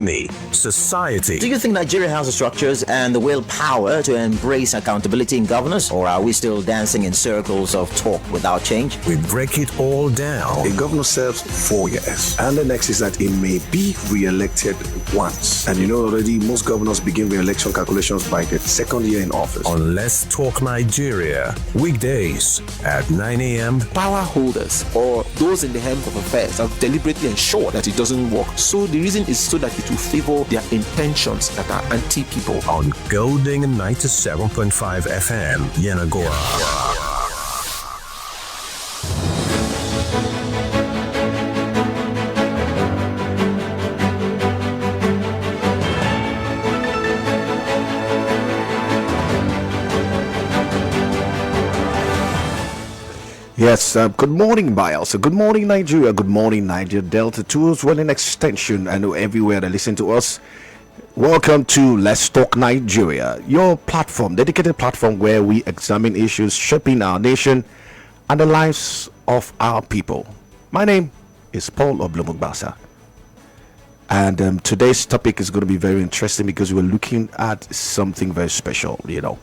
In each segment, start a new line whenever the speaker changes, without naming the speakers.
Society.
Do you think Nigeria has the structures and the willpower to embrace accountability in governance, or are we still dancing in circles of talk without change?
We break it all down.
A governor serves 4 years, and the next is that he may be re-elected once. And you know already, most governors begin re-election calculations by the second year in office.
On Let's Talk Nigeria, weekdays at 9 a.m.
Power holders or those in the helm of affairs have deliberately ensured that it doesn't work. So the reason is so that it will favor their intentions that are anti-people.
On Golding 97.5 FM, Yentown Gord.
Yes, good morning, Biles. Good morning, Nigeria. Good morning, Niger Delta 2 as well in extension and everywhere they listen to us. Welcome to Let's Talk Nigeria, your platform, dedicated platform where we examine issues shaping our nation and the lives of our people. My name is Paul Obulomu. And today's topic is going to be very interesting because we're looking at something very special. You know,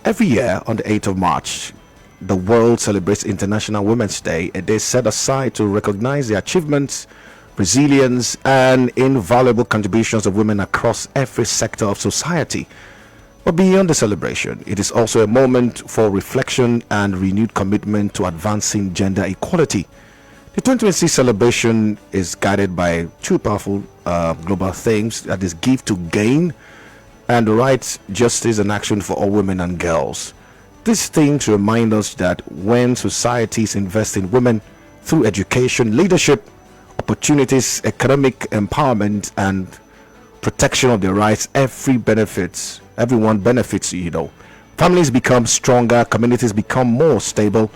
every year on the 8th of March, the world celebrates International Women's Day, a day set aside to recognize the achievements, resilience, and invaluable contributions of women across every sector of society. But beyond the celebration, it is also a moment for reflection and renewed commitment to advancing gender equality. The 2026 celebration is guided by two powerful global themes, that is give to gain and rights, justice, and action for all women and girls. These things remind us that when societies invest in women through education, leadership, opportunities, economic empowerment, and protection of their rights, everyone benefits, you know. Families become stronger, communities become more stable,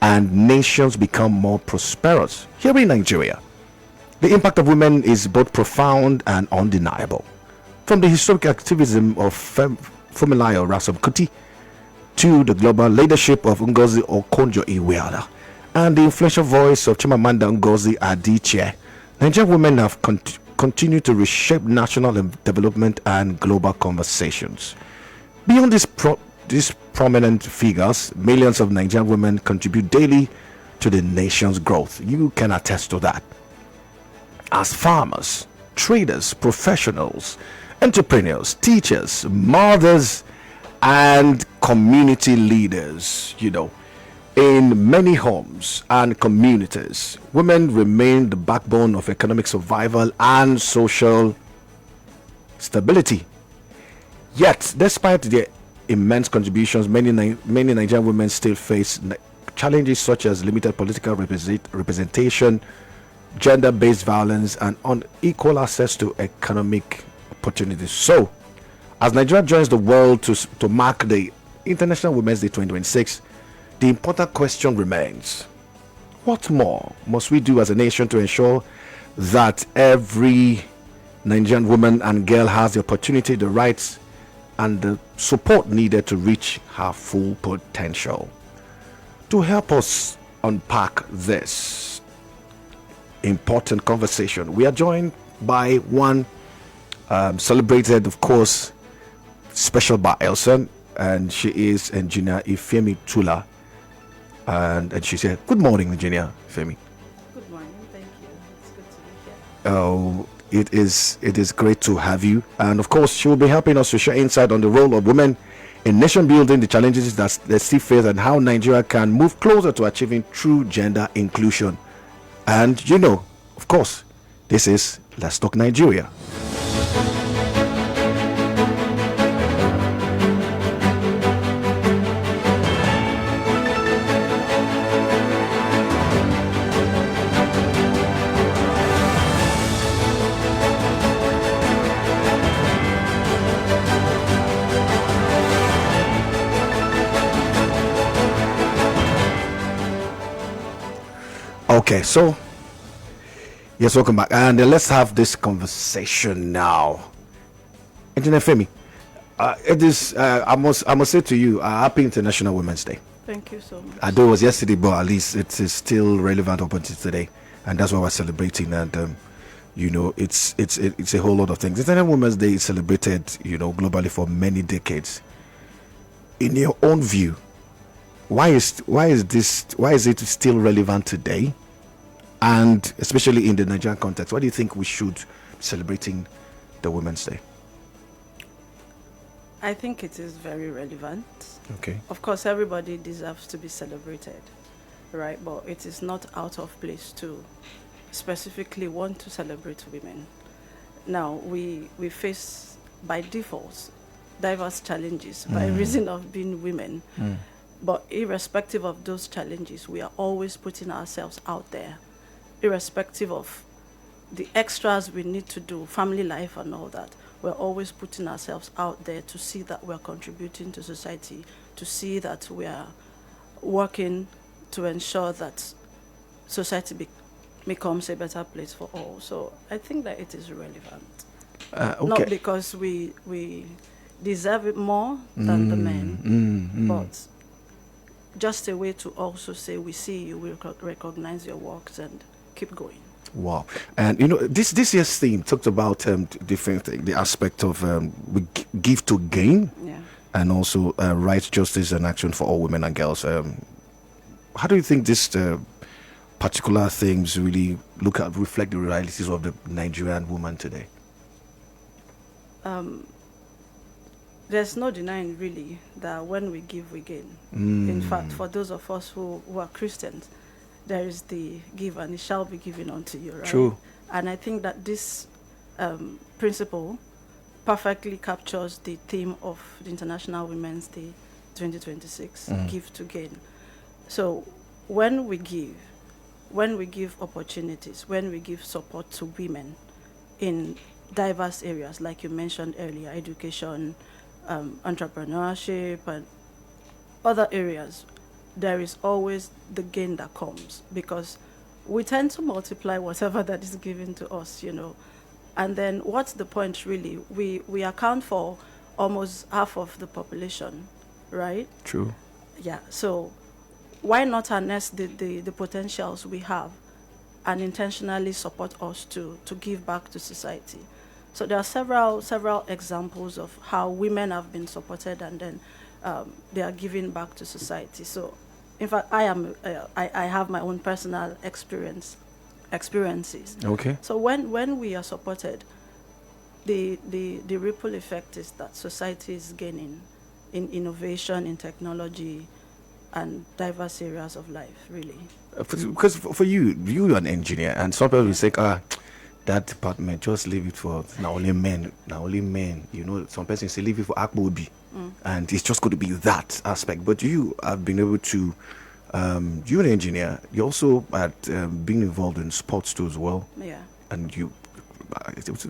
and nations become more prosperous. Here in Nigeria, the impact of women is both profound and undeniable. From the historic activism of Funmilayo Ransome Kuti to the global leadership of Ngozi Okonjo-Iweala and the influential voice of Chimamanda Ngozi Adichie, Nigerian women have continued to reshape national development and global conversations. Beyond these prominent figures, millions of Nigerian women contribute daily to the nation's growth. You can attest to that. As farmers, traders, professionals, entrepreneurs, teachers, mothers, and community leaders, you know, in many homes and communities, women remain the backbone of economic survival and social stability. Yet, despite their immense contributions, many Nigerian women still face challenges such as limited political representation, gender-based violence, and unequal access to economic opportunities. So, as Nigeria joins the world to mark the International Women's Day 2026, the important question remains: what more must we do as a nation to ensure that every Nigerian woman and girl has the opportunity, the rights, and the support needed to reach her full potential? To help us unpack this important conversation, we are joined by one celebrated, of course, special by Elson, and she is Engineer Ifiemi Tulagha, and she said, "Good morning, Engineer Ifiemi."
Good morning, thank you. It's good to be here.
It is great to have you, and of course, she will be helping us to share insight on the role of women in nation building, the challenges that they still face, and how Nigeria can move closer to achieving true gender inclusion. And you know, of course, this is Let's Talk Nigeria. Okay, so yes, welcome back, and let's have this conversation now. Engineer Femi, it is I must say to you, happy International Women's Day.
Thank you so much.
I know it was yesterday, but at least it is still relevant up until today, and that's why we're celebrating. And it's a whole lot of things. International Women's Day is celebrated, globally for many decades. In your own view, why is it still relevant today? And especially in the Nigerian context, why do you think we should be celebrating the Women's Day?
I think it is very relevant.
Okay.
Of course, everybody deserves to be celebrated, right? But it is not out of place to specifically want to celebrate women. Now, we face, by default, diverse challenges by reason of being women. But irrespective of those challenges, we are always putting ourselves out there, irrespective of the extras we need to do, family life and all that. We're always putting ourselves out there to see that we're contributing to society, to see that we are working to ensure that society becomes a better place for all. So I think that it is relevant.
Okay.
Not because we deserve it more than the men, but just a way to also say we see you, we recognize your works and keep going.
Wow. And this year's theme talked about different things, the aspect of we give to gain, and also rights, justice, and action for all women and girls. How do you think this particular themes really reflect the realities of the Nigerian woman today?
There's no denying really that when we give, we gain. In fact, for those of us who are Christians, there is the give and it shall be given unto you, right?
True.
And I think that this principle perfectly captures the theme of the International Women's Day 2026, give to gain. So when we give opportunities, when we give support to women in diverse areas, like you mentioned earlier, education, entrepreneurship, and other areas, there is always the gain that comes, because we tend to multiply whatever that is given to us, And then what's the point really? We account for almost half of the population, right?
True.
Yeah, so why not harness the potentials we have and intentionally support us to give back to society? So there are several examples of how women have been supported and then they are giving back to society. So in fact, I have my own personal experiences.
Okay.
So when we are supported, the ripple effect is that society is gaining in innovation, in technology, and diverse areas of life, really.
Because for you're an engineer, and some people will say, that department, just leave it for now only men. Some persons say leave it for Akbobi, and it's just going to be that aspect. But you have been able to, you're an engineer. You also had been involved in sports too as well. Yeah. And you,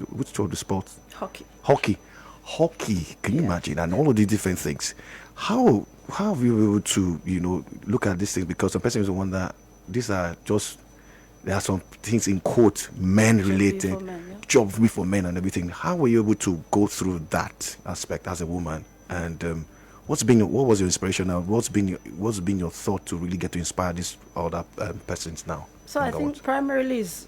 which sort of sports? Hockey. Can you imagine? And all of these different things. How have you been able to, look at these things? Because some persons wonder, these are just, there are some things in quote men-related, job for men and everything. How were you able to go through that aspect as a woman? And what was your inspiration now? What's been your thought to really get to inspire these other persons now?
So I think primarily is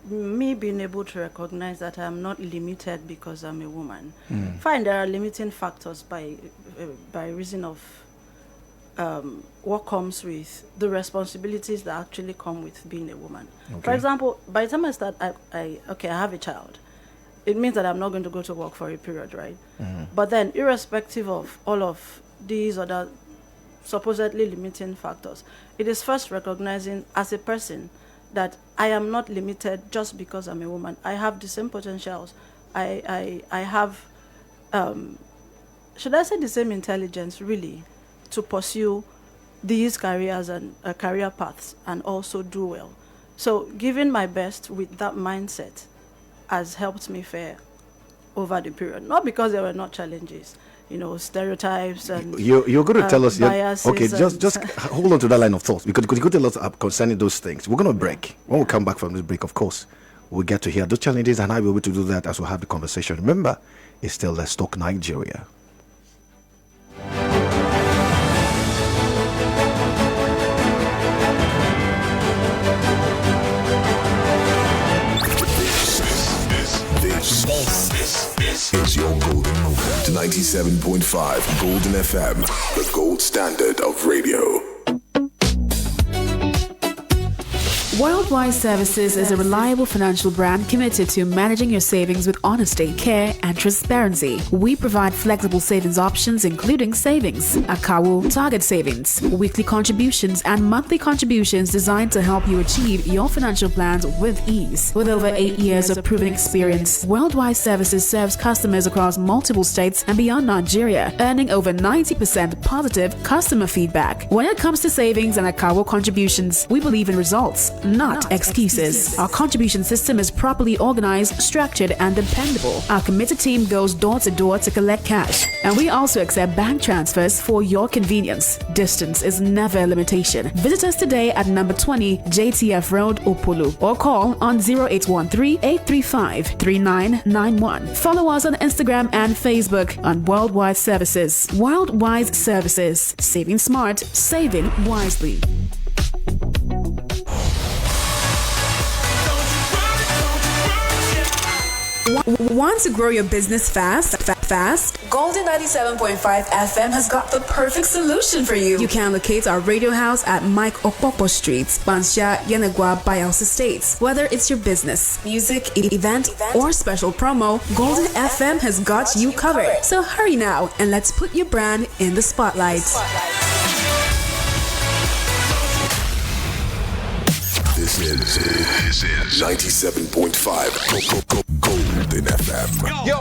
me being able to recognize that I'm not limited because I'm a woman. Fine, there are limiting factors by reason of what comes with the responsibilities that actually come with being a woman. Okay. For example, by the time I start, I have a child. It means that I'm not going to go to work for a period, right? But then, irrespective of all of these other supposedly limiting factors, it is first recognizing as a person that I am not limited just because I'm a woman. I have the same potentials. I have, should I say the same intelligence, really, to pursue these careers and career paths and also do well. So giving my best with that mindset has helped me fare over the period. Not because there were not challenges, stereotypes and
you're going to tell us.
Biases.
Okay, just hold on to that line of thought, because you could tell us concerning those things. We're going to break. When we come back from this break, of course, we'll get to hear those challenges, and I'll be able to do that as we have the conversation. Remember, it's still Let's Talk Nigeria.
This is your golden moment. 97.5 Golden FM, the gold standard of radio.
Worldwide Services is a reliable financial brand committed to managing your savings with honesty, care, and transparency. We provide flexible savings options including savings, akawo, target savings, weekly contributions, and monthly contributions designed to help you achieve your financial plans with ease. With over 8 years of proven experience, Worldwide Services serves customers across multiple states and beyond Nigeria, earning over 90% positive customer feedback. When it comes to savings and akawo contributions, we believe in results, not excuses. Our contribution system is properly organized, structured, and dependable. Our committed team goes door to door to collect cash, and we also accept bank transfers for your convenience. Distance is never a limitation. Visit us today at number 20 JTF Road, Opolu, or call on 0813-835-3991. Follow us on Instagram and Facebook on Worldwide Services. Worldwide Services. Saving smart, saving wisely. Want to grow your business fast? Golden 97.5 FM has got the perfect solution for you. You can locate our radio house at Mike Okpokpo Street, Bansha, Yenagwa, Bayelsa States. Whether it's your business, music, event, or special promo, Golden FM has got you covered. So hurry now and let's put your brand in the spotlight.
This is 97.5 Golden FM,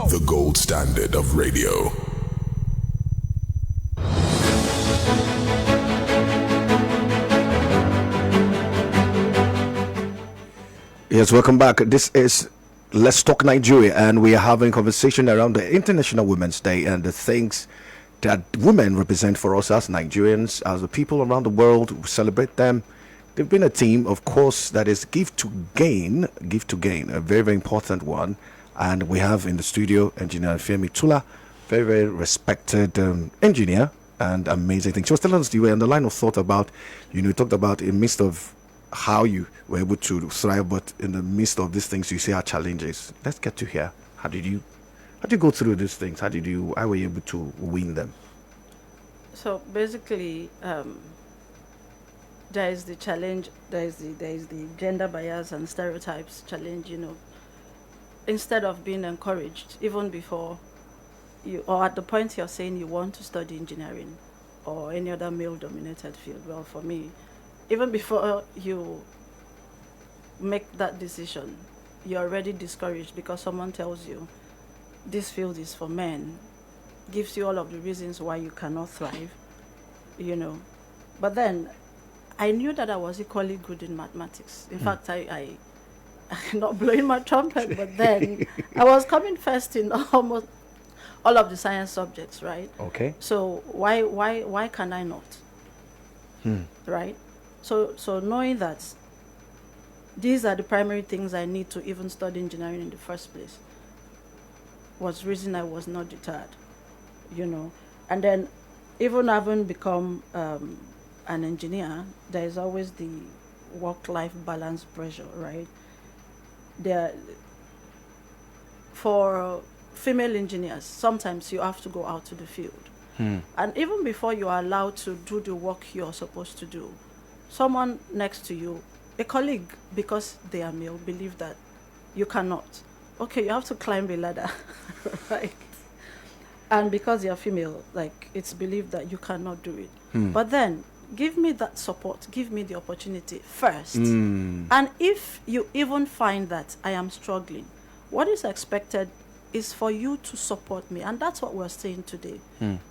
the gold standard of radio.
Yes, welcome back. This is Let's Talk Nigeria, and we are having a conversation around the International Women's Day and the things that women represent for us as Nigerians, as the people around the world who celebrate them. They've been a team, of course, that is give to gain, a very, very important one. And we have in the studio engineer Ifiemi Tulagha, very, very respected engineer, and amazing thing. She was telling us you were on the line of thought about, you talked about in the midst of how you were able to thrive, but in the midst of these things, you see our challenges. Let's get to here. How did you go through these things? How were you able to win them?
So basically, there is the challenge, there is the gender bias and stereotypes challenge, Instead of being encouraged, even before you, or at the point you're saying you want to study engineering or any other male-dominated field, well, for me, even before you make that decision, you're already discouraged because someone tells you this field is for men, gives you all of the reasons why you cannot thrive, But then I knew that I was equally good in mathematics. In fact, I'm not blowing my trumpet, but then I was coming first in almost all of the science subjects, right?
Okay.
So why can I not? Right? So knowing that these are the primary things I need to even study engineering in the first place was reason I was not deterred, And then even having become an engineer, there is always the work-life balance pressure, right? For female engineers, sometimes you have to go out to the field. And even before you are allowed to do the work you're supposed to do, someone next to you, a colleague, because they are male, believe that you cannot. Okay, you have to climb a ladder, right? And because you're female, it's believed that you cannot do it. But then, give me that support, give me the opportunity first. And if you even find that I am struggling, what is expected is for you to support me. And that's what we're saying today.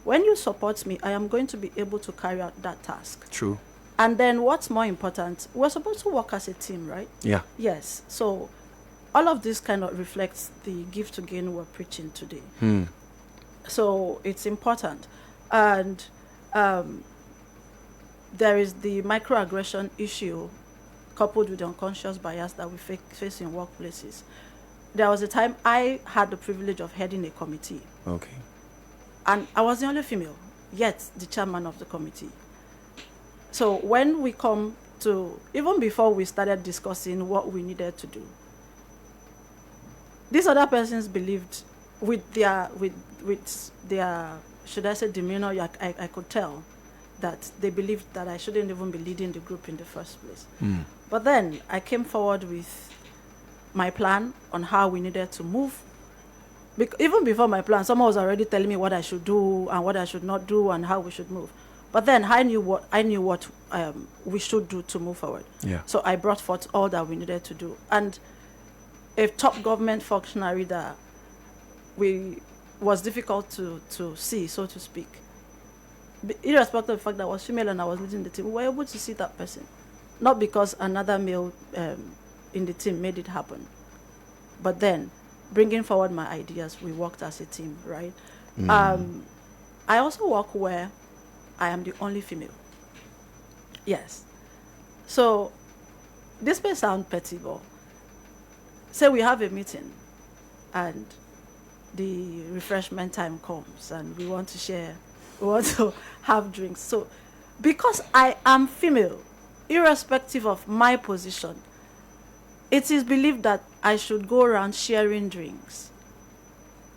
When you support me, I am going to be able to carry out that task.
True.
And then what's more important, we're supposed to work as a team, right?
Yeah.
Yes. So all of this kind of reflects the give to gain we're preaching today. So it's important. And there is the microaggression issue coupled with the unconscious bias that we face in workplaces. There was a time I had the privilege of heading a committee.
Okay.
And I was the only female, yet the chairman of the committee. So when we come to, even before we started discussing what we needed to do, these other persons believed with their should I say demeanor, I could tell that they believed that I shouldn't even be leading the group in the first place. But then I came forward with my plan on how we needed to move. Even before my plan, someone was already telling me what I should do and what I should not do and how we should move. But then I knew what we should do to move forward.
Yeah.
So I brought forth all that we needed to do. And a top government functionary that was difficult to see, so to speak. Irrespective of the fact that I was female and I was leading the team, we were able to see that person. Not because another male in the team made it happen. But then, bringing forward my ideas, we worked as a team, right? I also work where I am the only female. Yes. So, this may sound petty, but say we have a meeting and the refreshment time comes and we want to share, we want to have drinks. So, because I am female, irrespective of my position, it is believed that I should go around sharing drinks.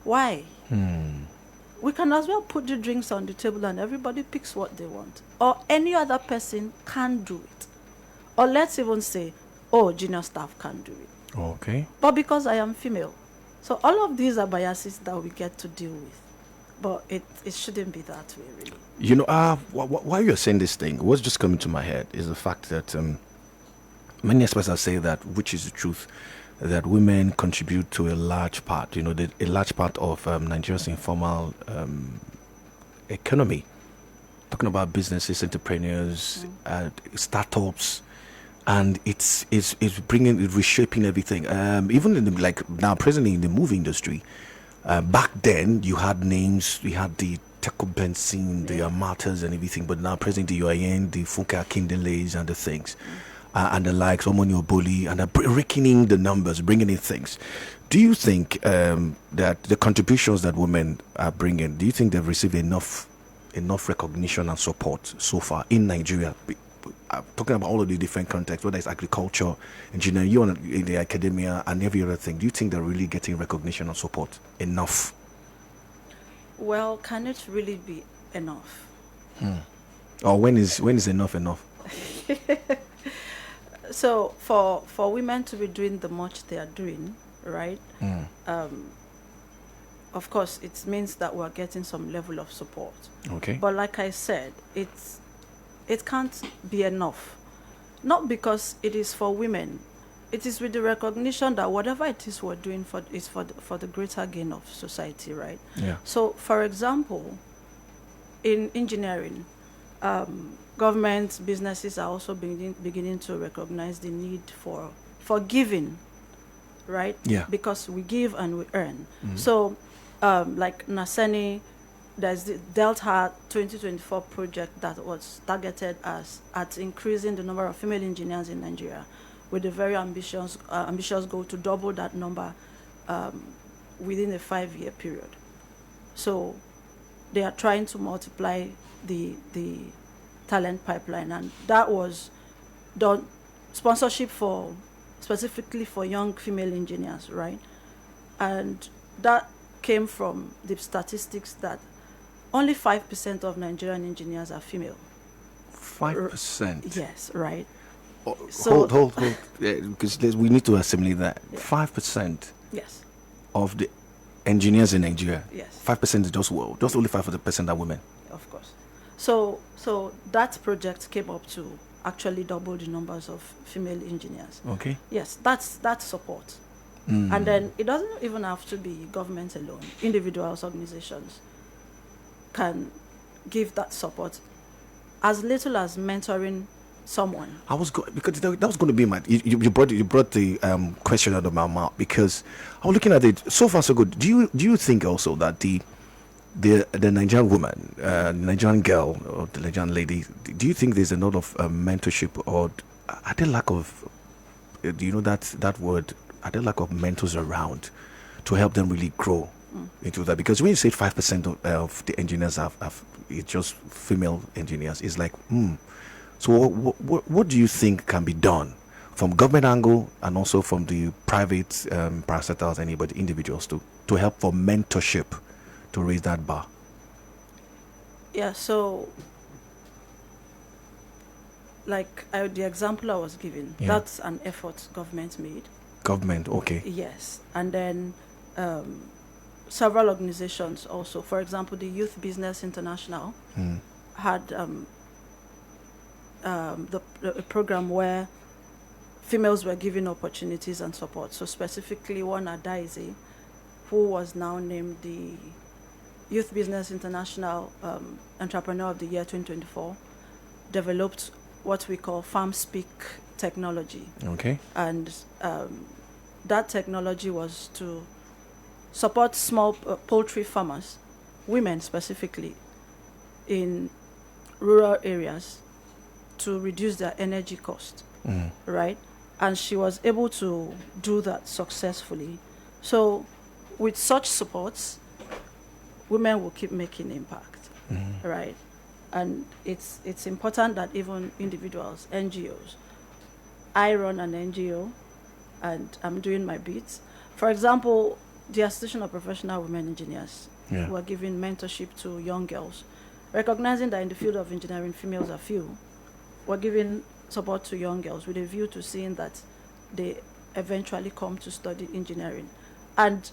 Why? We can as well put the drinks on the table and everybody picks what they want. Or any other person can do it. Or let's even say, junior staff can do it.
Okay.
But because I am female. So all of these are biases that we get to deal with. But it shouldn't be that way, really.
You know, while you're saying this thing, what's just coming to my head is the fact that many experts are saying that, which is the truth, that women contribute to a large part, a large part of Nigeria's informal economy. Talking about businesses, entrepreneurs, startups, and it's reshaping everything. Even in now, presently in the movie industry, back then you had names, we had the Teco Benson, the Amatas and everything, but now presently you are in the Funke Akindele's and the things. And the likes, Omoni Oboli, and reckoning the numbers, bringing in things. Do you think that the contributions that women are bringing, do you think they've received enough recognition and support so far in Nigeria? I'm talking about all of the different contexts, whether it's agriculture, engineering, you in the academia, and every other thing. Do you think they're really getting recognition and support enough?
Well, can it really be enough?
Or when is enough enough?
So for women to be doing the much they are doing, right? Of course, it means that we're getting some level of support.
Okay.
But like I said, it can't be enough. Not because it is for women. It is with the recognition that whatever it is we're doing is for the greater gain of society, right?
Yeah.
So, for example, in engineering, government, businesses are also beginning to recognize the need for giving, right?
Yeah.
Because we give and we earn. So, like Naseni, there's the Delta 2024 project that was targeted at increasing the number of female engineers in Nigeria, with a very ambitious goal to double that number within a 5-year period. So, they are trying to multiply the talent pipeline, and that was done sponsorship specifically for young female engineers, right? And that came from the statistics that only 5% of Nigerian engineers are female.
5%?
Yes, right.
So, hold. Because we need to assimilate that.
Yeah.
5%?
Yes.
Of the engineers in Nigeria?
Yes.
5% is just only 5% are women?
Of course. So that project came up to actually double the numbers of female engineers.
Okay.
Yes, that's support. And then it doesn't even have to be government alone. Individuals, organizations can give that support, as little as mentoring someone.
Because that was going to be my. You brought the question out of my mouth, because I was looking at it. So far so good. Do you think also that the Nigerian woman, Nigerian girl, or the Nigerian lady, do you think there's a lot of mentorship, or are there lack of? Do you know that word? Are there lack of mentors around to help them really grow into that? Because when you say 5% of the engineers have it's just female engineers, it's like, So what do you think can be done from government angle and also from the private parastatals, anybody, individuals to help for mentorship to raise that bar?
Yeah, so like the example I was giving, that's an effort government made.
Government, okay.
Yes, and then several organizations also. For example, the Youth Business International had a program where females were given opportunities and support. So specifically, one Odayibo, who was now named the Youth Business International Entrepreneur of the Year 2024, developed what we call farm speak technology.
Okay.
And that technology was to support small poultry farmers, women specifically, in rural areas to reduce their energy cost, right? And she was able to do that successfully. So with such supports, women will keep making impact, right? And it's important that even individuals, NGOs, I run an NGO and I'm doing my bits. For example, the Association of Professional Women Engineers were giving mentorship to young girls, recognizing that in the field of engineering, females are few. We're giving support to young girls with a view to seeing that they eventually come to study engineering. And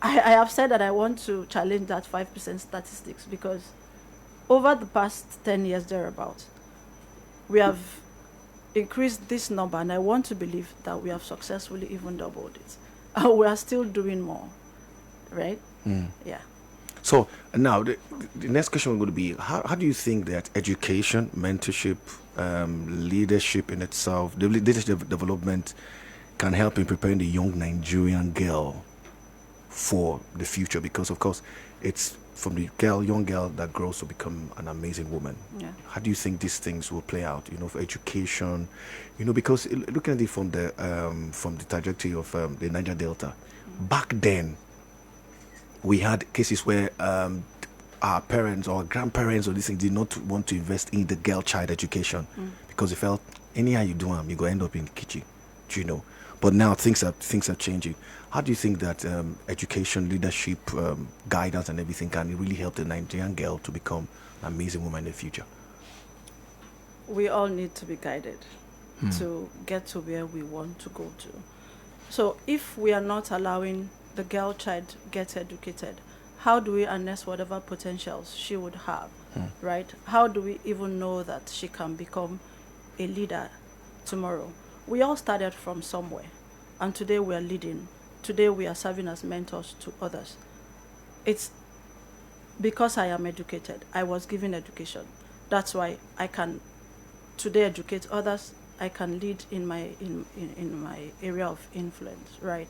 I have said that I want to challenge that 5% statistics, because over the past 10 years thereabout, we have increased this number, and I want to believe that we have successfully even doubled it. And we are still doing more, right? Yeah.
So now the next question is going to be, how do you think that education, mentorship, leadership in itself, the leadership development can help in preparing the young Nigerian girl for the future? Because of course it's from the young girl that grows to become an amazing woman.
Yeah.
How do you think these things will play out, for education, because looking at it from the trajectory of the Niger Delta, back then we had cases where our parents or grandparents or these things did not want to invest in the girl child education because they felt anyhow you do them, you go end up in the kitchen, But now things are changing. How do you think that education, leadership, guidance, and everything can really help the Nigerian girl to become an amazing woman in the future?
We all need to be guided to get to where we want to go to. So if we are not allowing the girl child get educated, how do we harness whatever potentials she would have, right? How do we even know that she can become a leader tomorrow? We all started from somewhere, and today we are leading. Today we are serving as mentors to others. It's because I am educated. I was given education. That's why I can today educate others. I can lead in my area of influence, right?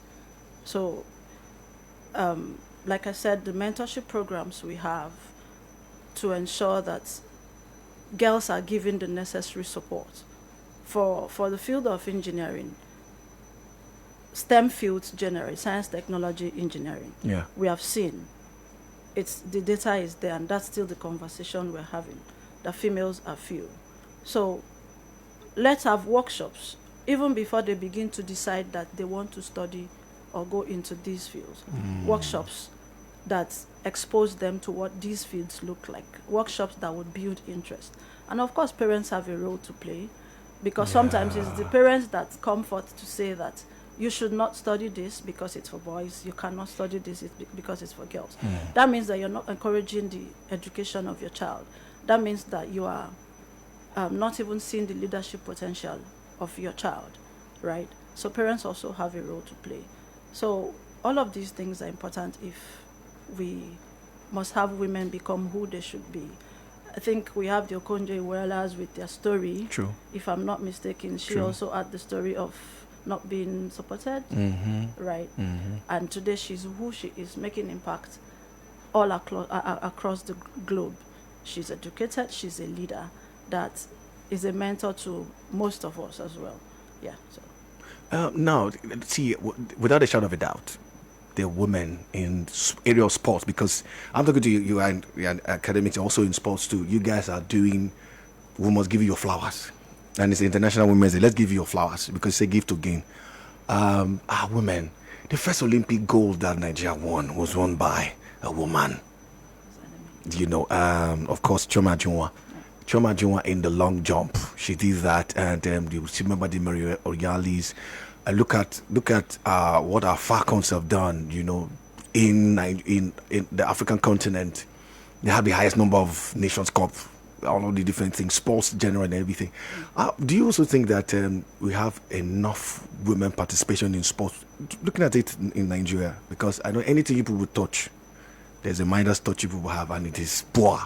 So, like I said, the mentorship programs we have to ensure that girls are given the necessary support for the field of engineering, STEM fields generally, science, technology, engineering.
Yeah.
We have seen the data is there, and that's still the conversation we're having. The females are few. So let's have workshops even before they begin to decide that they want to study or go into these fields. Workshops that expose them to what these fields look like. Workshops that would build interest. And of course, parents have a role to play, because sometimes it's the parents that come forth to say that you should not study this because it's for boys, you cannot study this because it's for girls. That means that you're not encouraging the education of your child. That means that you are not even seeing the leadership potential of your child, right? So parents also have a role to play. So all of these things are important if we must have women become who they should be. I think we have the Okonjo-Iwealas with their story.
True.
If I'm not mistaken, she
True.
also had the story of not being supported, right? And today she's who she is, making impact all across the globe. She's educated, she's a leader that is a mentor to most of us as well. Yeah. So.
Now, see, without a shadow of a doubt, there are women in area of sports, because I'm talking to you, you are in academics, also in sports too. You guys are doing, we must give you your flowers. and it's International Women's Day. Let's give you your flowers because it's a gift to gain. Women. The first Olympic gold that Nigeria won was won by a woman. Of course, Choma Junwa. Choma Junwa in the long jump. She did that, and you remember the Maria Orialis. Look at what our Falcons have done. In the African continent, they have the highest number of Nations Cup, all of the different things, sports general and everything. Do you also think that we have enough women participation in sports? Looking at it in Nigeria, because I know anything you people touch, there's a Midas touch you people have, and it is poor.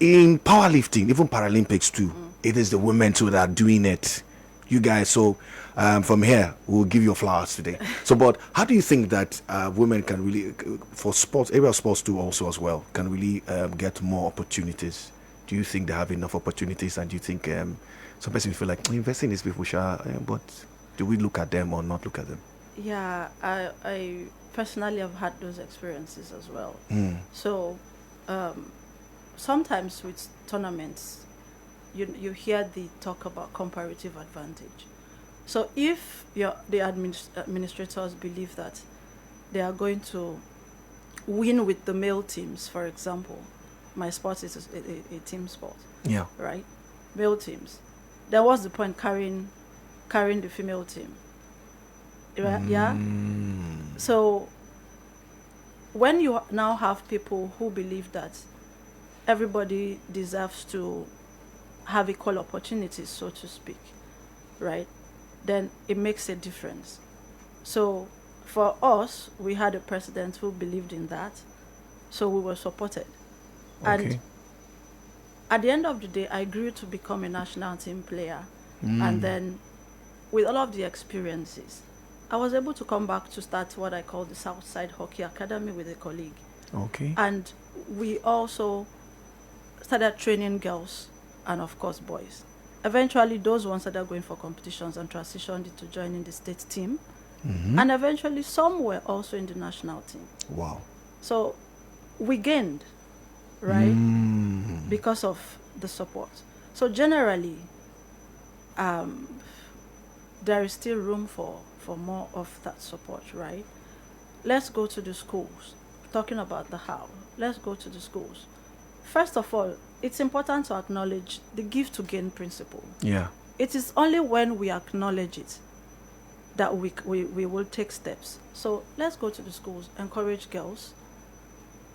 In powerlifting, even Paralympics too, it is the women too that are doing it. You guys, so from here, we'll give you flowers today. So, but how do you think that women can really, for sports, area of sports too also as well, can really get more opportunities? Do you think they have enough opportunities, and do you think some people feel like investing in these people, but do we look at them or not look at them?
Yeah, I personally have had those experiences as well. So sometimes with tournaments, you hear the talk about comparative advantage. So if the administrators believe that they are going to win with the male teams, for example, my sport is a team sport.
Yeah.
Right? Male teams. Then what's the point carrying the female team? Right? Yeah? So when you now have people who believe that everybody deserves to have equal opportunities, so to speak, right? Then it makes a difference. So for us, we had a president who believed in that, so we were supported.
Okay.
And at the end of the day, I grew to become a national team player. And then with all of the experiences, I was able to come back to start what I call the Southside Hockey Academy with a colleague.
Okay.
And we also started training girls and of course boys. Eventually those ones started going for competitions and transitioned into joining the state team. And eventually some were also in the national team.
Wow.
So we gained, right? Because of the support. So generally, there is still room for more of that support, right? Let's go to the schools. Talking about the how, let's go to the schools. First of all, it's important to acknowledge the give to gain principle.
Yeah.
It is only when we acknowledge it that we will take steps. So let's go to the schools, encourage girls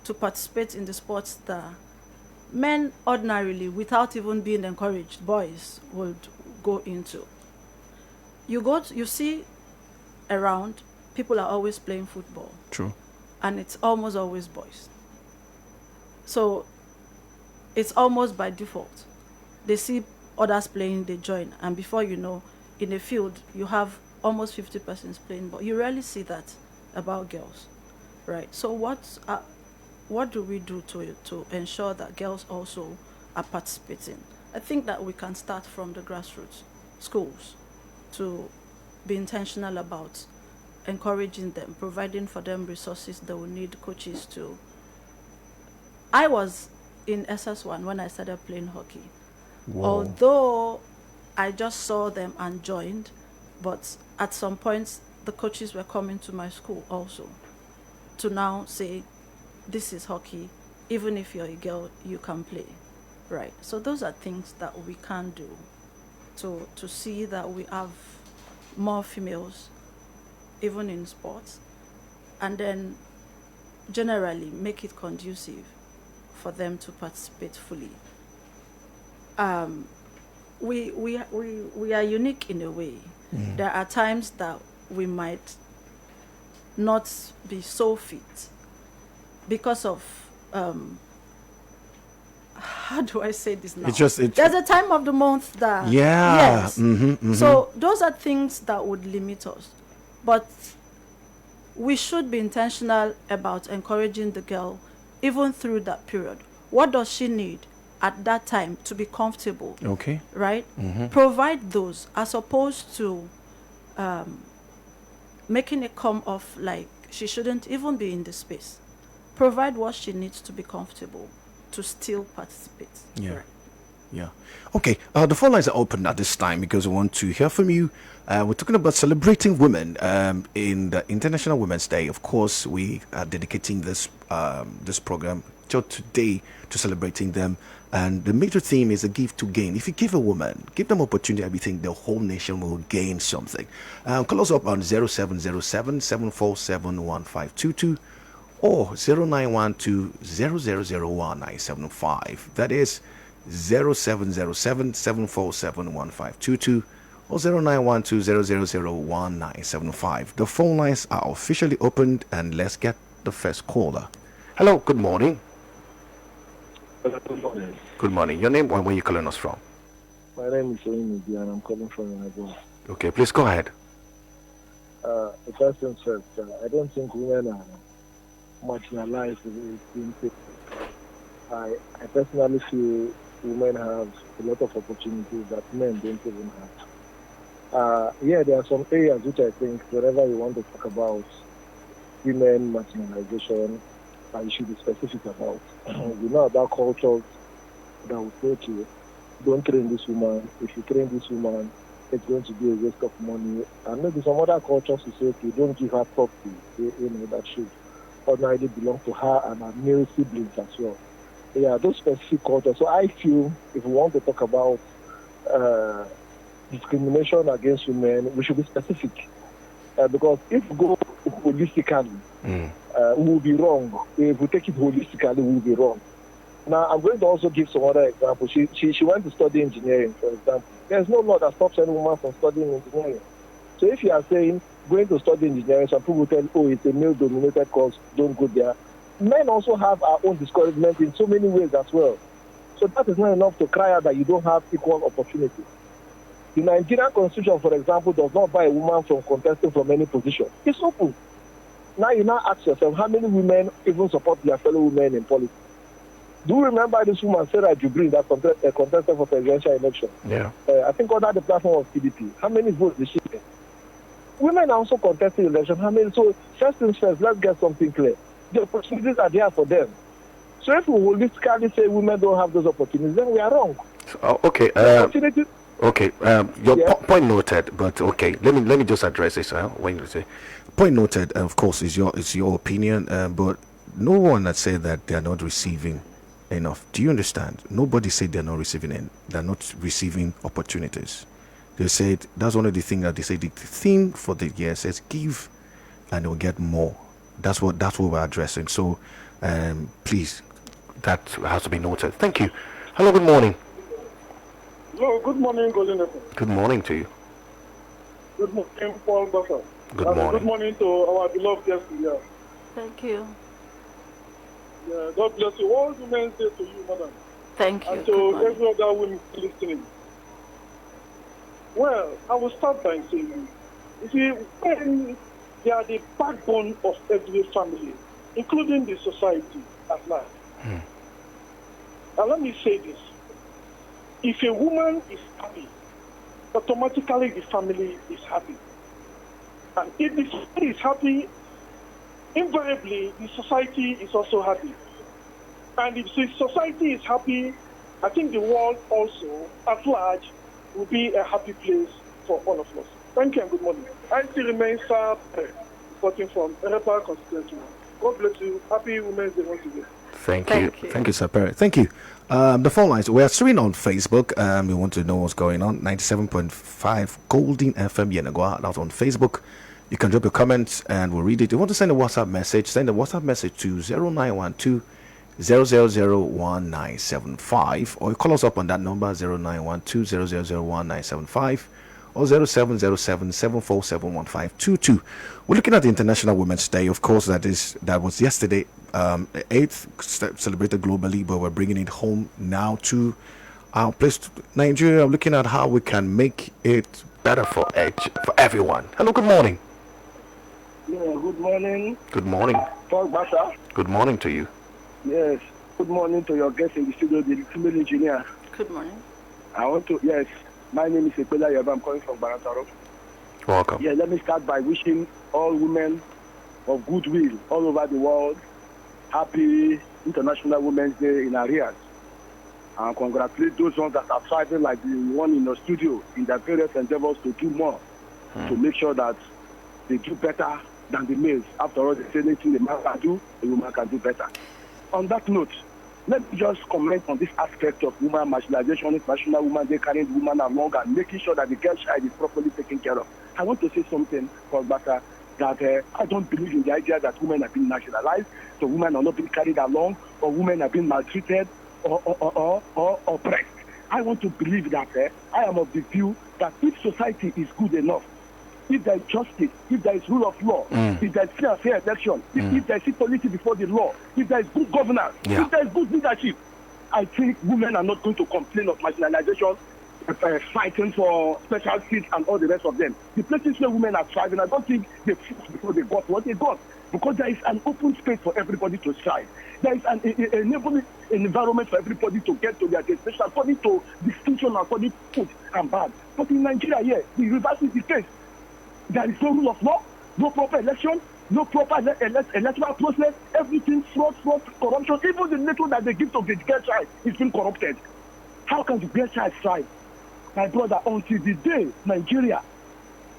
to participate in the sports that men ordinarily, without even being encouraged, boys would go into. You see around, people are always playing football.
True.
And it's almost always boys. So it's almost by default. They see others playing, they join. And before you know, in a field, you have almost 50 persons playing, but you rarely see that about girls, right? So what do we do to ensure that girls also are participating? I think that we can start from the grassroots, schools, to be intentional about encouraging them, providing for them resources they will need, coaches to. I was in SS1 when I started playing hockey.
Whoa.
Although I just saw them and joined, but at some points the coaches were coming to my school also to now say, this is hockey, even if you're a girl, you can play, right? So those are things that we can do to see that we have more females even in sports, and then generally make it conducive for them to participate fully. We are unique in a way. There are times that we might not be so fit because of how do I say this now? There's a time of the month that yes. So those are things that would limit us. But we should be intentional about encouraging the girl even through that period. What does she need at that time to be comfortable?
Okay.
Right? Provide those as opposed to making it come off like she shouldn't even be in the space. Provide what she needs to be comfortable to still participate.
Yeah.
Right.
Yeah. Okay. The phone lines are open at this time because we want to hear from you. We're talking about celebrating women in the International Women's Day. Of course, we are dedicating this program just today to celebrating them. And the major theme is a give to gain. If you give a woman, give them opportunity, I think the whole nation will gain something. Call us up on 0707 747 1522 or 0912 0001975. That is 0707 747 1522 or 0912 The phone lines are officially opened, and let's get the first caller. Hello, good morning.
Good morning.
Good morning. Your name and where you calling us from?
My name is Ifiemi Tulagha and I'm calling from Nigeria.
Okay, please go ahead.
The first thing first, I don't think women are marginalized. I personally feel women have a lot of opportunities that men don't even have. There are some areas which I think whenever you want to talk about women marginalization, you should be specific about. We know about cultures that will say to you, don't train this woman. If you train this woman, it's going to be a waste of money. And maybe some other cultures will say, okay, don't give her property, that should ordinarily belong to her and her male siblings as well. Yeah, those specific cultures. So I feel if we want to talk about discrimination against women, we should be specific. Because if we go holistically, we will be wrong. If we take it holistically, we will be wrong. Now, I'm going to also give some other examples. She went to study engineering, for example. There's no law that stops any woman from studying engineering. So if you are saying going to study engineering, some people tell, oh, it's a male-dominated course, don't go there. Men also have our own discouragement in so many ways as well. So that is not enough to cry out that you don't have equal opportunity. The Nigerian Constitution, for example, does not bar a woman from contesting from any position. It's open. Now you ask yourself, how many women even support their fellow women in politics? Do you remember this woman, Sarah Jubrin, that contested for presidential election?
Yeah.
I think under the platform of PDP. How many votes did she get? Women are also contesting election. How many? So first things first, let's get something clear. The opportunities are there for them. So if we holistically say women don't have those opportunities, then we are wrong.
Okay. Okay. Point noted. But okay, let me just address this. When you say point noted, of course, is your opinion. But no one has said that they are not receiving enough. Do you understand? Nobody said they're not receiving. They're not receiving opportunities. They said that's one of the things that they say. The theme for the year says give, and you'll get more. That's what we're addressing. So, please, that has to be noted. Thank you. Hello. Good morning.
Hello. Good morning, Golden FM.
Good morning to you.
Good morning, Paul Gbassa.
Good morning.
Good morning to our beloved guests here.
Thank you.
Yeah, God bless you. What do men say to you, madam?
Thank you.
And to every other woman listening. Well, I will start by saying, you see, when they are the backbone of every family, including the society at large. Now, let me say this. If a woman is happy, automatically the family is happy. And if the family is happy, invariably the society is also happy. And if the society is happy, I think the world also, at large, will be a happy place for all of us. Thank you and good morning. I still remain reporting from Erepa constituency. God bless you. Happy Women's Day once again.
Thank you. Thank you, Sir Perry. Thank you. The phone lines. We are streaming on Facebook. We want to know what's going on. 97.5 Golden FM Yenagoa. That's on Facebook. You can drop your comments and we'll read it. If you want to send a WhatsApp message, send a WhatsApp message to 0912 0001975, or you call us up on that number 0912 0001975 or 0707 747 1522. We're looking at the International Women's Day. Of course, that was yesterday, 8th, celebrated globally, but we're bringing it home now to our place, Nigeria, looking at how we can make it better for everyone. Hello, good morning.
Yeah, good morning.
Good morning.
Paul Gbassa.
Good morning to you.
Yes, good morning to your guest in the studio, the female engineer.
Good morning.
Yes, my name is Ekpela Yoba. I'm calling from Tamaraupreye.
Welcome.
Yeah, let me start by wishing all women of goodwill all over the world happy International Women's Day in arrears. and congratulate those ones that are thriving like the one in the studio in their various endeavors to do more, to make sure that they do better than the males. After all, they say anything the man can do, the woman can do better. On that note, let me just comment on this aspect of woman marginalization, international woman, they carrying the woman along and making sure that the girl child is properly taken care of. I want to say something for Gbassa, that I don't believe in the idea that women are being marginalized, so women are not being carried along, or women are being maltreated or oppressed. I want to believe that I am of the view that if society is good enough, if there is justice, if there is rule of law, if there is fair election, if there is equality before the law, if there is good governance, if there is good leadership, I think women are not going to complain of marginalization, fighting for special seats and all the rest of them. The places where women are thriving, I don't think they fought before they got what they got, because there is an open space for everybody to strive. There is an enabling environment for everybody to get to their destination according to distinction, according to good and bad. But in Nigeria, the reverse is the case. There is no rule of law, no proper election, no proper electoral process, everything fraud, corruption. Even the little that they give to the girl child is being corrupted. How can the girl child thrive? My brother, until the day Nigeria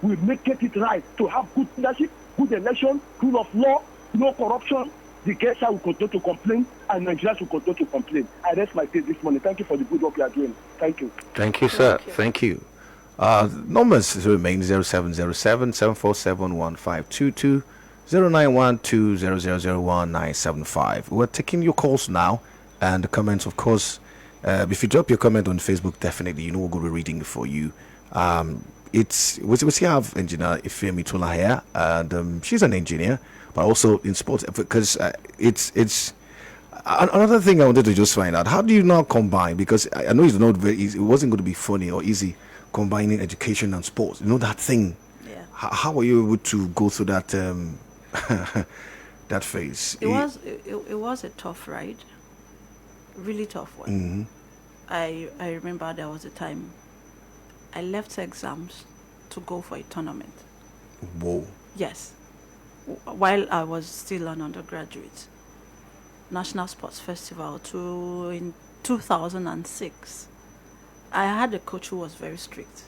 will get it right to have good leadership, good election, rule of law, no corruption, the girl child will continue to complain and Nigerians will continue to complain. I rest my case this morning. Thank you for the good work you are doing. Thank you.
Thank you, sir. Thank you. Numbers remain 0707 747 1522 0912000195. We're taking your calls now and the comments, of course. If you drop your comment on Facebook, definitely, you know, we're going to be reading it for you. We have engineer Ifiemi Tulagha here, and she's an engineer, but also in sports, because it's another thing I wanted to just find out. How do you now combine? Because I know it's not very easy. It wasn't going to be funny or easy combining education and sports. You know that thing.
Yeah.
How were you able to go through that that phase?
It was a tough ride, really tough one.
Mm-hmm.
I remember there was a time I left exams to go for a tournament.
Whoa.
Yes. While I was still an undergraduate. National Sports Festival in 2006. I had a coach who was very strict.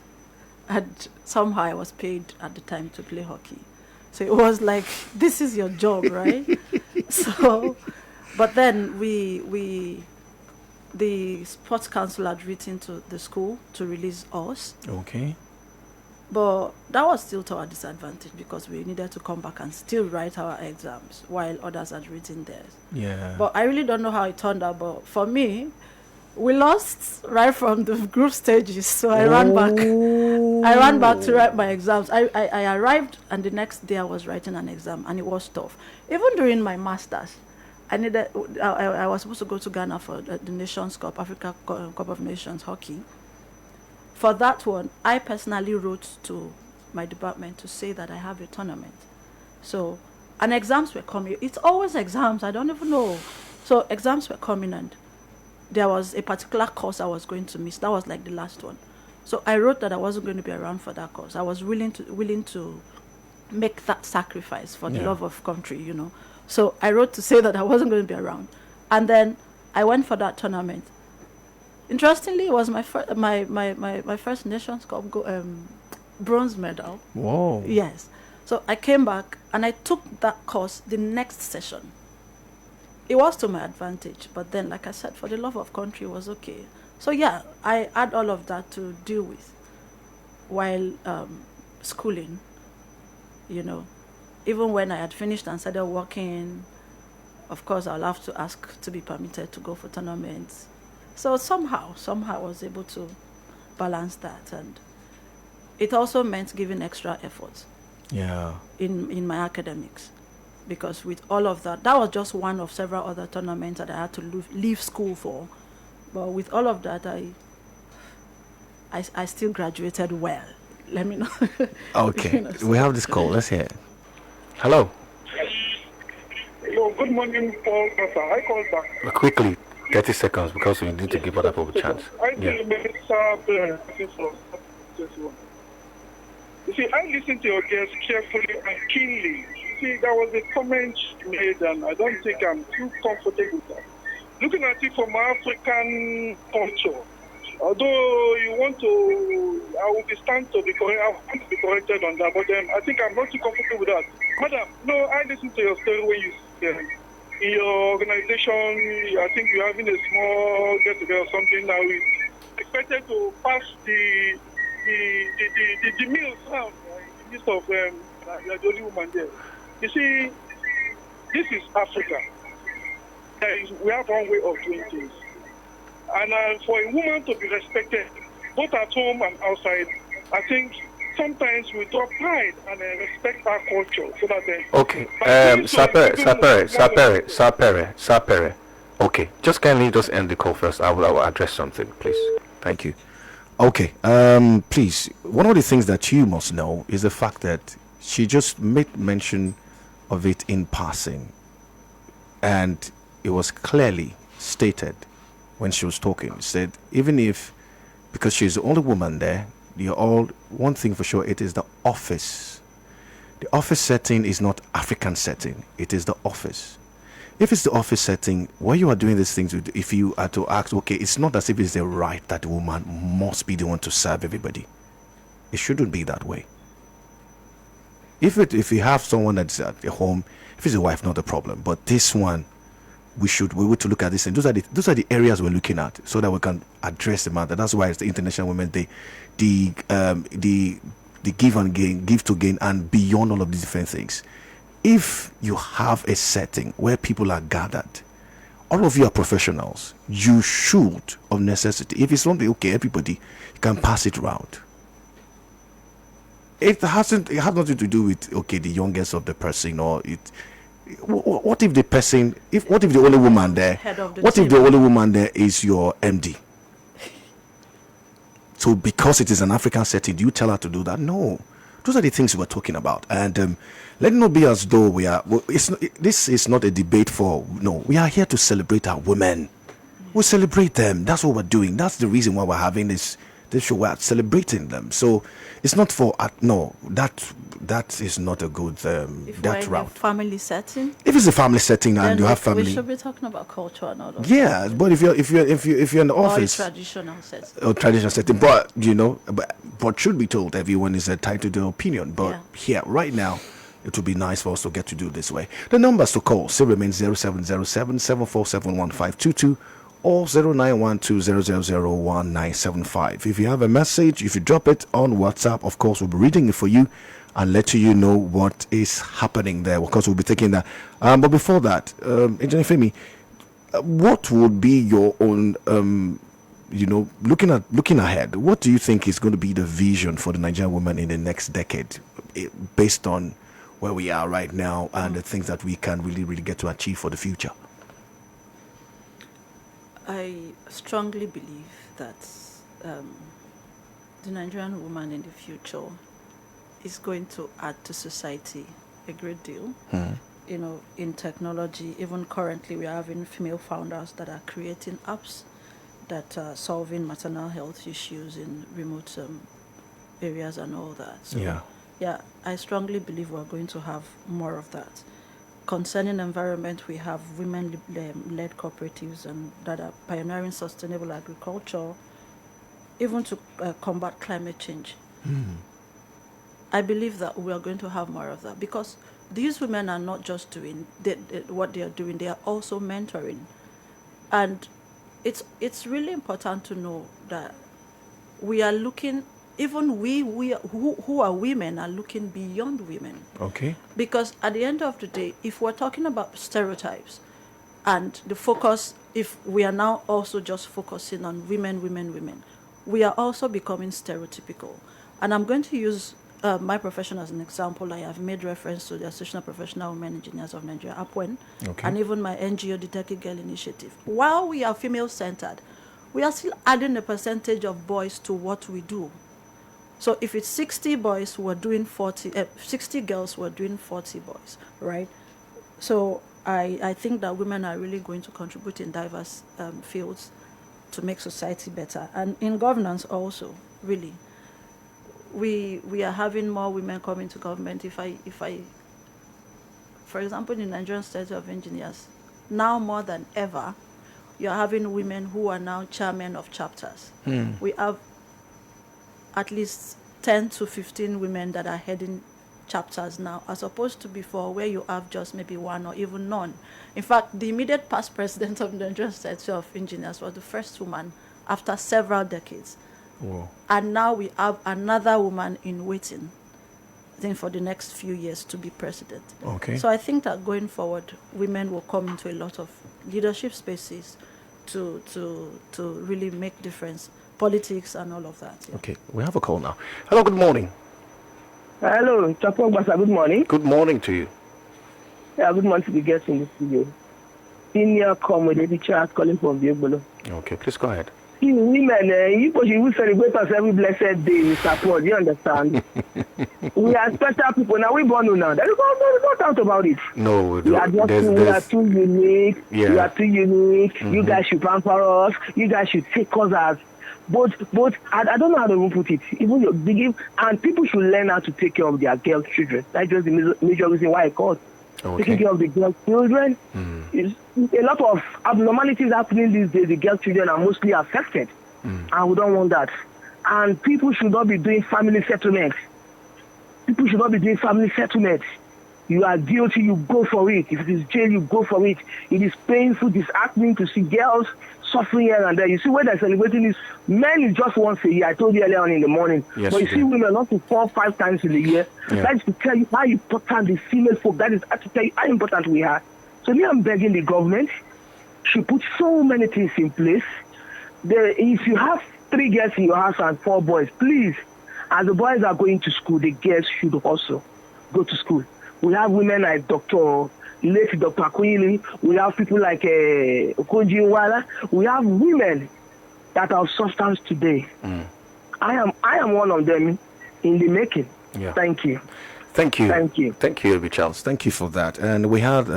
And somehow I was paid at the time to play hockey. So it was like, this is your job, right? So, but then the sports council had written to the school to release us.
Okay.
But that was still to our disadvantage because we needed to come back and still write our exams while others had written theirs.
Yeah.
But I really don't know how it turned out. But for me, we lost right from the group stages. So I ran back. I ran back to write my exams. I arrived and the next day I was writing an exam and it was tough. Even during my master's, I was supposed to go to Ghana for the Nations Cup, Africa Cup of Nations hockey. For that one, I personally wrote to my department to say that I have a tournament. So, and exams were coming. It's always exams. I don't even know. So exams were coming and there was a particular course I was going to miss. That was like the last one. So I wrote that I wasn't going to be around for that course. I was willing to make that sacrifice for the love of country, you know. So I wrote to say that I wasn't going to be around. And then I went for that tournament. Interestingly, it was my first Nations Cup bronze medal.
Whoa.
Yes. So I came back and I took that course the next session. It was to my advantage, but then, like I said, for the love of country, it was okay. So yeah, I had all of that to deal with while schooling, you know. Even when I had finished and started working, of course, I'll have to ask to be permitted to go for tournaments. So somehow I was able to balance that, and it also meant giving extra effort.
Yeah.
In my academics, because with all of that was just one of several other tournaments that I had to leave school for. But with all of that, I still graduated well. Let me know.
Okay, we have this call. Let's hear it. Hello.
Hello, good morning, Paul. I called back.
Quickly, 30 seconds, because we need to give other people a chance.
You see, I listened to your guests carefully and keenly. You see, there was a comment you made, and I don't think I'm too comfortable with that. looking at it from African culture, although you want to, I will be stand to be correct. I want to be corrected on that, but I think I'm not too comfortable with that. Madam, no, I listened to your story when you in your organization. I think you're having a small get-together or something. Now we expected to pass the meals around in the midst of you're the only woman there. You see, this is Africa. We have one way of doing things. And for a woman to be respected, both at home and outside, I think sometimes we drop pride and respect our culture. So that
Okay. Sapere. Okay. Just kindly just end the call first. I will address something, please. Thank you. Okay. Please. One of the things that you must know is the fact that she just made mention of it in passing, and it was clearly stated when she was talking. She said, even if, because she's the only woman there, you're all, one thing for sure, it is the office. The office setting is not African setting. It is the office. If it's the office setting, where you are doing these things, if you are to ask, okay, it's not as if it's the right that the woman must be the one to serve everybody. It shouldn't be that way. If you have someone that's at your home, if it's a wife, not a problem. But this one, we need to look at this, and those are the areas we're looking at, so that we can address the matter. That's why it's the International Women's Day, the give to gain, and beyond all of these different things. If you have a setting where people are gathered, all of you are professionals, you should, of necessity, if it's something, okay, everybody can pass it around. It has nothing to do with, okay, the youngest of the person, or it. What if the person, what if the only woman there, what if the only woman there is your MD? So because it is an African setting, do you tell her to do that? No. Those are the things we're talking about. And let it not be as though this is not a debate for, no, we are here to celebrate our women. We celebrate them. That's what we're doing. That's the reason why we're having this show. We're celebrating them. So it's not for, no, that is not a good that route.
If family setting.
If it's a family setting and you have family,
we should be talking about culture and all of
yeah,
that.
But if you're in the office,
or traditional setting.
Or traditional setting, but but should be told everyone is entitled to their opinion. But here, right now, it would be nice for us to get to do it this way. The numbers to call still remains 0707 747 1522 or 0912001975. If you have a message, if you drop it on WhatsApp, of course, we'll be reading it for you and letting you know what is happening there. Of course, we'll be taking that. But before that, Engineer Femi, what would be your own, looking ahead, what do you think is going to be the vision for the Nigerian woman in the next decade, based on where we are right now and the things that we can really, really get to achieve for the future?
I strongly believe that the Nigerian woman in the future is going to add to society a great deal. In technology, even currently we are having female founders that are creating apps that are solving maternal health issues in remote areas and all that. So, I strongly believe we're going to have more of that. Concerning environment, we have women-led cooperatives and that are pioneering sustainable agriculture, even to combat climate change. I believe that we are going to have more of that, because these women are not just doing what they are doing; they are also mentoring, and it's really important to know that we are looking. Even we who are women are looking beyond women.
Okay.
Because at the end of the day, if we're talking about stereotypes and the focus, if we are now also just focusing on women, we are also becoming stereotypical. And I'm going to use my profession as an example. I have made reference to the Association of Professional Women Engineers of Nigeria, APWEN, and even my NGO, the Turkey Girl Initiative. While we are female-centered, we are still adding a percentage of boys to what we do. So if it's 60 boys who are doing 60 girls who are doing 40 boys, right? So I think that women are really going to contribute in diverse fields to make society better. And in governance also, really. We are having more women coming to government. If I for example, in the Nigerian State of Engineers, now more than ever, you're having women who are now chairmen of chapters. We have at least 10 to 15 women that are heading chapters now, as opposed to before where you have just maybe one or even none. In fact, the immediate past president of the Nigerian Society of Engineers was the first woman after several decades.
Whoa.
And now we have another woman in waiting, I think, for the next few years to be president.
Okay.
So I think that going forward, women will come into a lot of leadership spaces to really make difference, politics and all of that. Yeah.
Okay, we have a call now. Hello, good morning.
Hello, Gbassa, good morning.
Good morning to you.
Yeah, good morning to the guests in the studio. Senior comedy Charles calling from Biobolo.
Okay, please go ahead.
See, women, you will celebrate us every blessed day, Mr. Paul, you understand? We are special people. Now we born now. There is no doubt about it.
No,
we are too unique.
Yeah.
We are too unique. You guys should pamper us. You guys should take us as both. I don't know how to even put it. Even and people should learn how to take care of their girl children. That's just the major reason why I called.
Okay.
Taking care of the girl children. Is a lot of abnormalities happening these days. The girl children are mostly affected, and we don't want that. And people should not be doing family settlements. People should not be doing family settlements. You are guilty, you go for it. If it is jail, you go for it. It is painful, disheartening to see girls suffering here and there. You see, when they're celebrating this, men is just once a year. I told you earlier on in the morning.
Yes,
but you see women up to 4 or 5 times in a year.
Yeah.
That is to tell you how important the female folk, that is to tell you how important we are. So me, I'm begging the government, should put so many things in place. If you have 3 girls in your house and 4 boys, please, as the boys are going to school, the girls should also go to school. We have women like late Dr. Queenie. We have people like Okonji Wala. We have women that are of substance today. I am one of them in the making.
Yeah.
Thank you.
Thank you.
Thank you.
Thank you, Charles. Thank you for that. And we had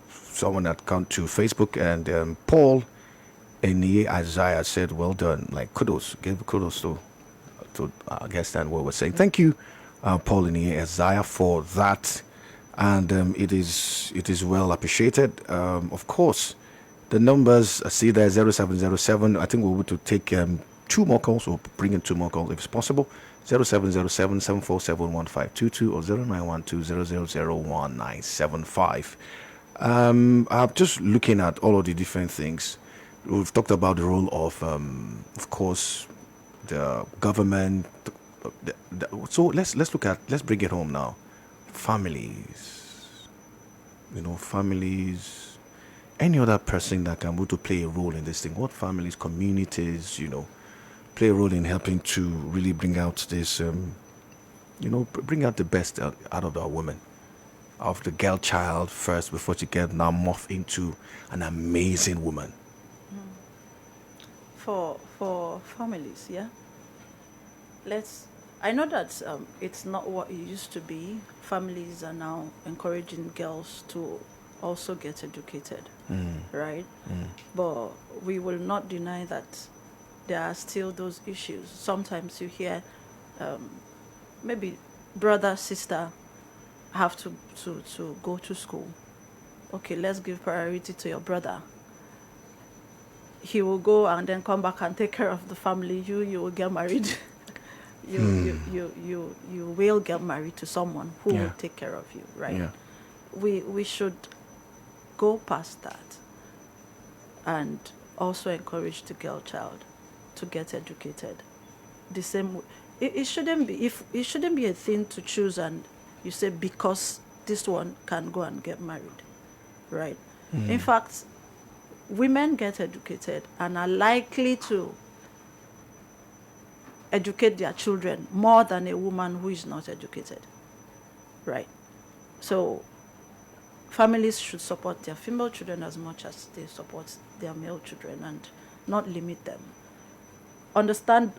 someone that come to Facebook, and Paul Eni Isaiah said, well done. Like kudos. Give kudos to I guess that's what we're saying. Thank you, Paul Eni Isaiah, for that. And it is well appreciated. Of course, the numbers I see there 0707. I think we're able to take 2 more calls, or bring in 2 more calls if it's possible. 0707 747 1522 or 0912 0001975. I'm just looking at all of the different things. We've talked about the role of course, the government. So let's bring it home now. Families, families, any other person that can to play a role in this thing. What families, communities, play a role in helping to really bring out this, bring out the best out of our women, of the girl child first before she get now morph into an amazing woman.
For families, yeah. I know that it's not what it used to be. Families are now encouraging girls to also get educated, right? But we will not deny that there are still those issues. Sometimes you hear maybe brother, sister have to go to school. Okay, let's give priority to your brother. He will go and then come back and take care of the family. You will get married. You will get married to someone who will take care of you, right?
Yeah.
We should go past that and also encourage the girl child to get educated. The same, it shouldn't be a thing to choose and you say because this one can go and get married, right? In fact, women get educated and are likely to educate their children more than a woman who is not educated, right? So families should support their female children as much as they support their male children and not limit them. Understand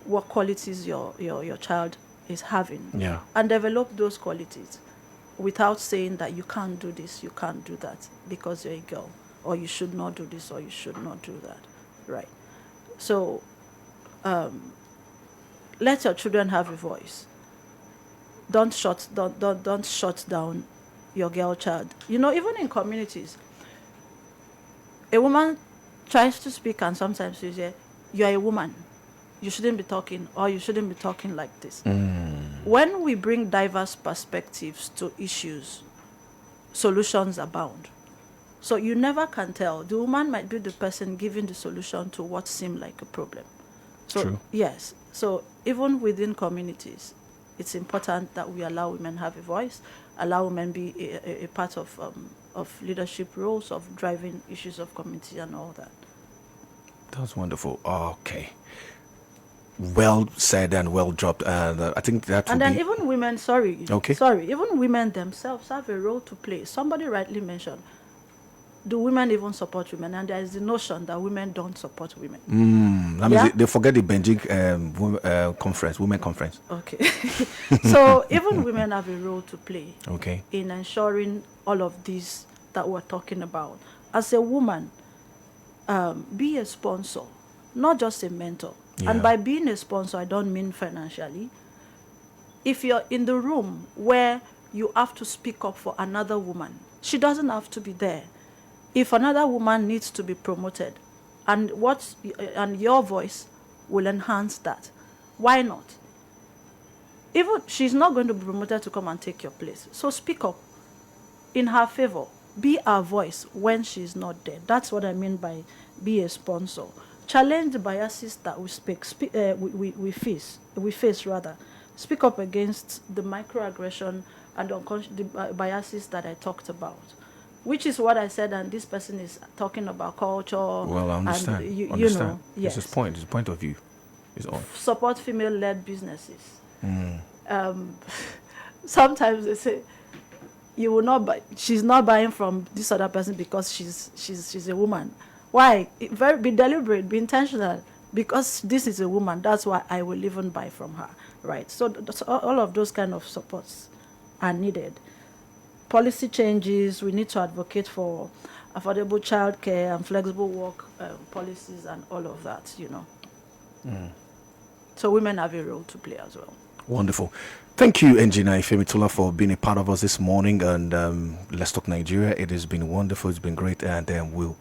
what qualities your child is having, and develop those qualities without saying that you can't do this, you can't do that because you're a girl, or you should not do this or you should not do that, right? So let your children have a voice. Don't shut down your girl child. Even in communities, a woman tries to speak and sometimes you say, you're a woman. You shouldn't be talking, or you shouldn't be talking like this. When we bring diverse perspectives to issues, solutions abound. So you never can tell. The woman might be the person giving the solution to what seemed like a problem. So
True.
yes, so even within communities, it's important that we allow women have a voice, allow women be a part of leadership roles, of driving issues of community and all that.
That's wonderful. Okay. Well said and well dropped. And I think that
And
will
then
be...
even women, even women themselves have a role to play. Somebody rightly mentioned, do women even support women? And there is the notion that women don't support women.
That means they forget the Beijing conference, women conference.
Okay. So even women have a role to play in ensuring all of these that we're talking about. As a woman, be a sponsor, not just a mentor.
Yeah.
And by being a sponsor, I don't mean financially. If you're in the room where you have to speak up for another woman, she doesn't have to be there. If another woman needs to be promoted, and your voice will enhance that, why not? Even she's not going to be promoted to come and take your place. So speak up in her favor. Be her voice when she's not there. That's what I mean by be a sponsor. Challenge the biases that we face. Speak up against the microaggression and the biases that I talked about, which is what I said. And this person is talking about culture.
Well, I understand.
And
you
know, yes.
It's his point. His point of view is on.
Support female-led businesses. Sometimes they say you will not buy. She's not buying from this other person because she's a woman. Why? Be deliberate, be intentional. Because this is a woman, that's why I will even buy from her, right? So all of those kind of supports are needed. Policy changes, we need to advocate for affordable childcare and flexible work policies and all of that, So women have a role to play as well.
Wonderful. Thank you, Engineer Ifiemi Tulagha, for being a part of us this morning. And Let's Talk Nigeria. It has been wonderful. It's been great. And we'll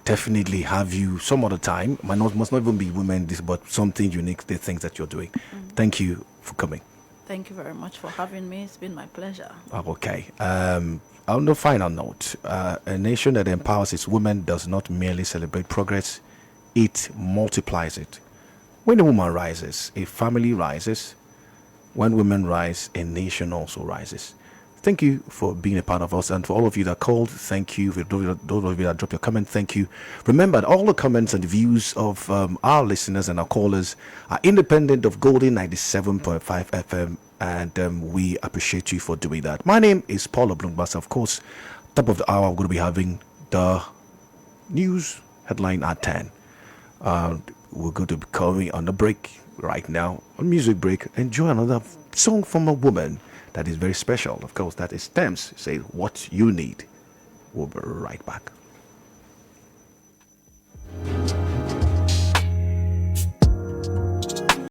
definitely have you some other time. Must not even be women, but something unique, the things that you're doing. Thank you for coming.
Thank you very much for having me. It's been my pleasure.
Okay. On the final note, a nation that empowers its women does not merely celebrate progress, it multiplies it. When a woman rises, a family rises. When women rise, a nation also rises. Thank you for being a part of us, and for all of you that called, thank you. For those of you that dropped your comment, thank you. Remember that all the comments and views of our listeners and our callers are independent of Golden 97.5 FM, and we appreciate you for doing that. My name is Paul Obulomu. Of course, top of the hour, we're going to be having the news headline at 10. We're going to be coming on a break right now, a music break. Enjoy another song from a woman that is very special. Of course, that is Thames. Say what you need. We'll be right back.